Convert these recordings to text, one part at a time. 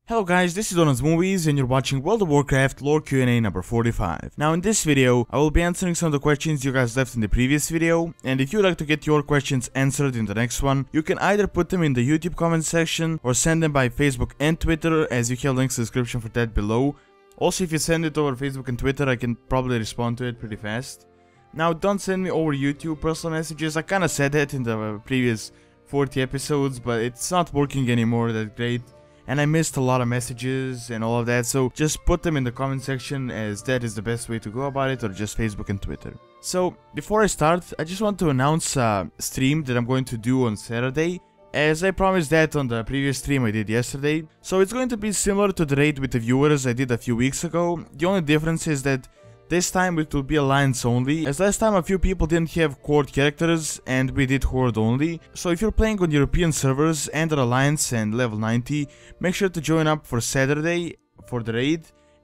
Hello guys, this is Donald's Movies and you're watching World of Warcraft Lore Q&A number 45. Now in this video, I will be answering some of the questions you guys left in the previous video, and if you'd like to get your questions answered in the next one, you can either put them in the YouTube comment section or send them by Facebook and Twitter, as you have links in the description for that below. Also, if you send it over Facebook and Twitter, I can probably respond to it pretty fast. Now don't send me over YouTube personal messages. I kinda said that in the previous 40 episodes, but it's not working anymore that great. And I missed a lot of messages and all of that, so just put them in the comment section, as that is the best way to go about it, or just Facebook and Twitter. So, before I start, I just want to announce a stream that I'm going to do on Saturday, as I promised that on the previous stream I did yesterday. So it's going to be similar to the raid with the viewers I did a few weeks ago. The only difference is that this time it will be alliance only, as last time a few people didn't have Horde characters and we did Horde only. So if you're playing on European servers and are alliance and level 90, make sure to join up for Saturday for the raid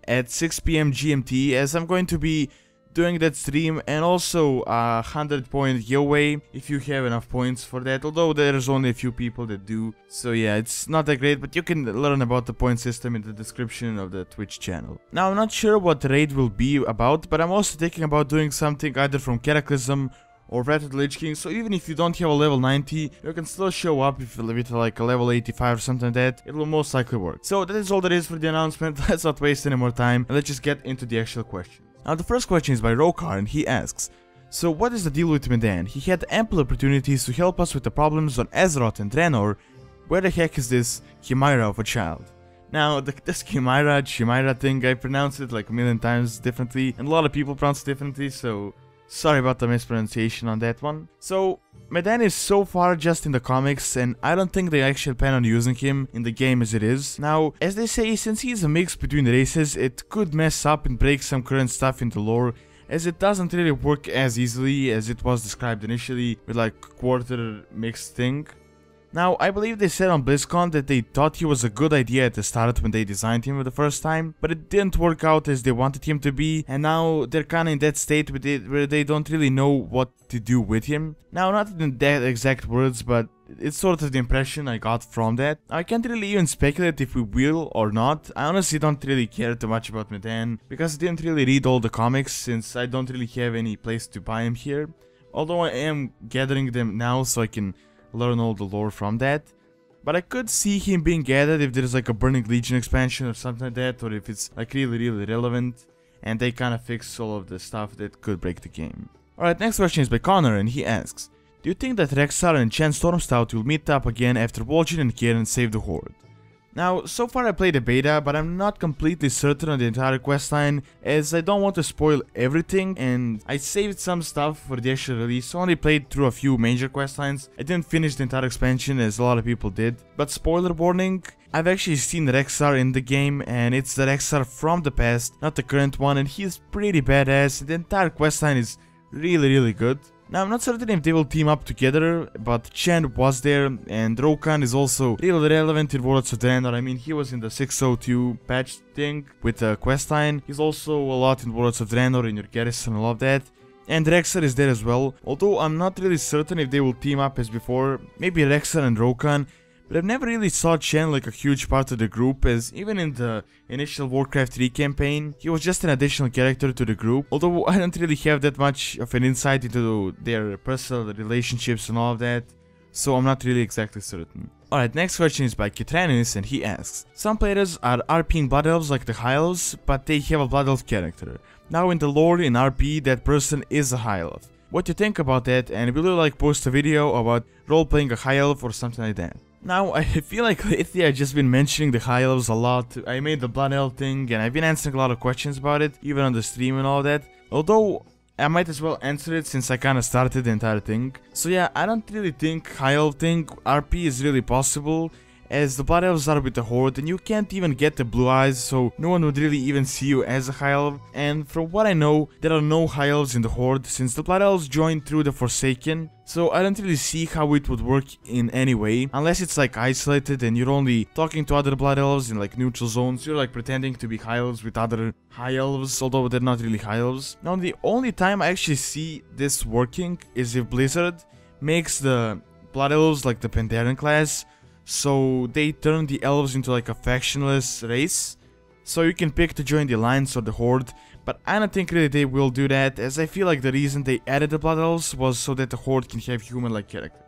at 6 PM GMT, as I'm going to be doing that stream, and also a 100-point giveaway if you have enough points for that, although there's only a few people that do. So yeah, it's not that great, but you can learn about the point system in the description of the Twitch channel. Now I'm not sure what the raid will be about, but I'm also thinking about doing something either from Cataclysm or Wrath of the Lich King, so even if you don't have a level 90, you can still show up if you live it like a level 85 or something like that. It will most likely work. So that is all there is for the announcement. Let's not waste any more time and let's just get into the actual question. Now the first question is by Rexxar, and he asks, so what is the deal with Medan? He had ample opportunities to help us with the problems on Azeroth and Draenor. Where the heck is this Chimera of a child? Now, this Chimera thing, I pronounced it like a million times differently, and a lot of people pronounce it differently, so sorry about the mispronunciation on that one. So, Medan is so far just in the comics, and I don't think they actually plan on using him in the game as it is. Now, as they say, since he's a mix between races, it could mess up and break some current stuff in the lore, as it doesn't really work as easily as it was described initially, with like quarter mixed thing. Now, I believe they said on BlizzCon that they thought he was a good idea at the start when they designed him for the first time, but it didn't work out as they wanted him to be, and now they're kinda in that state with it where they don't really know what to do with him. Now, not in that exact words, but it's sort of the impression I got from that. I can't really even speculate if we will or not. I honestly don't really care too much about Medan, because I didn't really read all the comics, since I don't really have any place to buy him here. Although I am gathering them now so I can learn all the lore from that. But I could see him being added if there's like a Burning Legion expansion or something like that, or if it's like really relevant and they kind of fix all of the stuff that could break the game. Alright, next question is by Connor, and he asks, do you think that Rexxar and Chen Stormstout will meet up again after Vol'jin and Kieran save the Horde? Now, so far I played the beta, but I'm not completely certain on the entire questline, as I don't want to spoil everything, and I saved some stuff for the actual release, so I only played through a few major questlines. I didn't finish the entire expansion, as a lot of people did. But spoiler warning, I've actually seen Rexxar in the game, and it's the Rexxar from the past, not the current one, and he's pretty badass. The entire questline is really good. Now, I'm not certain if they will team up together, but Chen was there, and Rokan is also really relevant in Worlds of Draenor. I mean, he was in the 602 patch thing with the questline. He's also a lot in Worlds of Draenor, in your garrison and all of that. And Rexxar is there as well, although I'm not really certain if they will team up as before. Maybe Rexxar and Rokan. But I've never really saw Chen like a huge part of the group, as even in the initial Warcraft 3 campaign, he was just an additional character to the group, although I don't really have that much of an insight into their personal relationships and all of that, so I'm not really exactly certain. Alright, next question is by Kitranis, and he asks, some players are RPing Blood Elves like the High Elves, but they have a Blood Elf character. Now in the lore in RP, that person is a High Elf. What do you think about that, and will you like post a video about role-playing a High Elf or something like that? Now, I feel like lately I've just been mentioning the High Elves a lot. I made the Blood Elf thing, and I've been answering a lot of questions about it, even on the stream and all that. Although, I might as well answer it since I kinda started the entire thing. So yeah, I don't really think High Elf thing RP is really possible, as the Blood Elves are with the Horde, and you can't even get the blue eyes, so no one would really even see you as a High Elf. And from what I know, there are no High Elves in the Horde, since the Blood Elves joined through the Forsaken. So I don't really see how it would work in any way, unless it's like isolated and you're only talking to other Blood Elves in like neutral zones. You're like pretending to be High Elves with other High Elves, although they're not really High Elves. Now the only time I actually see this working is if Blizzard makes the Blood Elves like the Pandaren class, so they turned the elves into like a factionless race. So you can pick to join the alliance or the horde, but I don't think really they will do that, as I feel like the reason they added the blood elves was so that the horde can have human-like characters.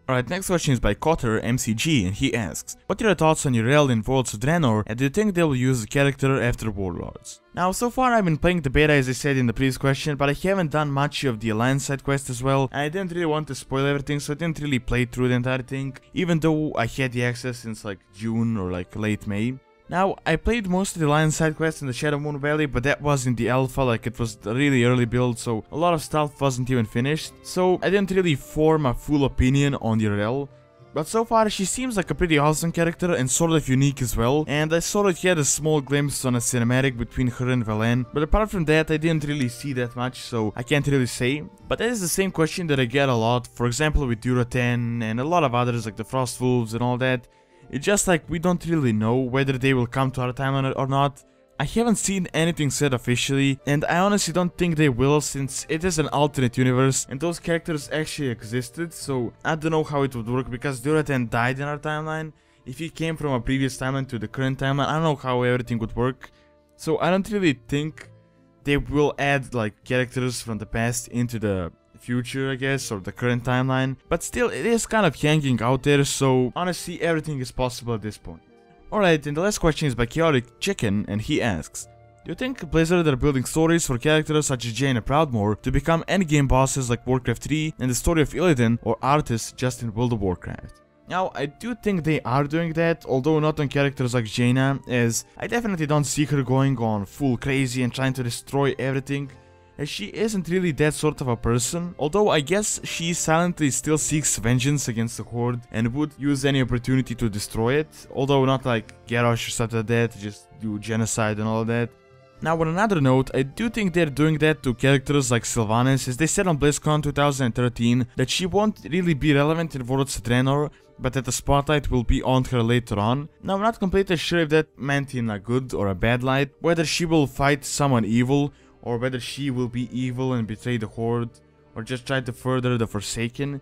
Alright, next question is by Cotter MCG, and he asks, what are your thoughts on Yrel in Worlds of Draenor, and do you think they will use the character after Warlords? Now, so far I've been playing the beta as I said in the previous question, but I haven't done much of the Alliance side quest as well, and I didn't really want to spoil everything, so I didn't really play through the entire thing, even though I had the access since like June or like late May. Now, I played most of the Alliance side quests in the Shadow Moon Valley, but that was in the alpha, like it was a really early build, so a lot of stuff wasn't even finished, so I didn't really form a full opinion on Yrel. But so far she seems like a pretty awesome character and sort of unique as well, and I sort of had a small glimpse on a cinematic between her and Valen, but apart from that I didn't really see that much, so I can't really say. But that is the same question that I get a lot, for example with Duraten and a lot of others like the Frost Wolves and all that. It's just like we don't really know whether they will come to our timeline or not. I haven't seen anything said officially, and I honestly don't think they will, since it is an alternate universe and those characters actually existed, so I don't know how it would work, because Duraten died in our timeline. If he came from a previous timeline to the current timeline, I don't know how everything would work. So I don't really think they will add like characters from the past into the future, I guess, or the current timeline, but still it is kind of hanging out there, so honestly everything is possible at this point. Alright, and the last question is by Chaotic Chicken, and he asks, do you think Blizzard are building stories for characters such as Jaina Proudmoore to become endgame bosses like Warcraft 3 and the story of Illidan or Arthas just in World of Warcraft? Now, I do think they are doing that, although not on characters like Jaina, as I definitely don't see her going on full crazy and trying to destroy everything, as she isn't really that sort of a person, although I guess she silently still seeks vengeance against the Horde and would use any opportunity to destroy it, although not like Garrosh or something like that, just do genocide and all that. Now on another note, I do think they're doing that to characters like Sylvanas, as they said on BlizzCon 2013 that she won't really be relevant in Worlds of Draenor, but that the spotlight will be on her later on. Now I'm not completely sure if that meant in a good or a bad light, whether she will fight someone evil, or whether she will be evil and betray the Horde, or just try to further the Forsaken,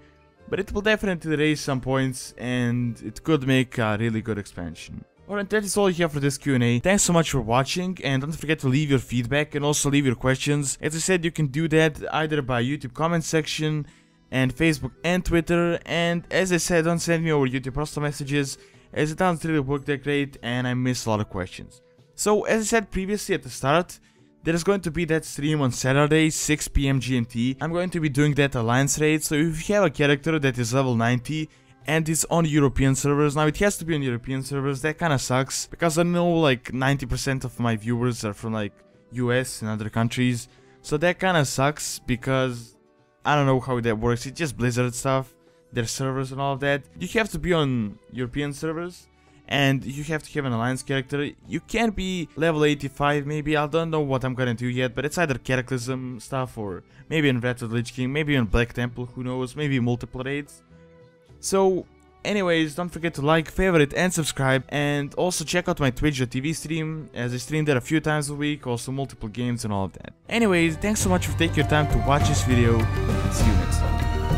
but it will definitely raise some points, and it could make a really good expansion. Alright, that is all you have for this Q&A. Thanks so much for watching, and don't forget to leave your feedback and also leave your questions. As I said, you can do that either by YouTube comment section, and Facebook and Twitter, and as I said, don't send me over YouTube personal messages, as it doesn't really work that great, and I miss a lot of questions. So, as I said previously at the start, there's going to be that stream on Saturday, 6 PM GMT. I'm going to be doing that Alliance raid, so if you have a character that is level 90 and is on European servers, now it has to be on European servers, that kinda sucks, because I know like 90% of my viewers are from like US and other countries, so that kinda sucks, because I don't know how that works, it's just Blizzard stuff, their servers and all of that. You have to be on European servers, and you have to have an Alliance character. You can't be level 85 maybe, I don't know what I'm gonna do yet, but it's either Cataclysm stuff, or maybe in Wrath of the Lich King, maybe in Black Temple, who knows, maybe multiple raids. So, anyways, don't forget to like, favorite and subscribe, and also check out my Twitch.tv stream, as I stream there a few times a week, also multiple games and all of that. Anyways, thanks so much for taking your time to watch this video, and see you next time.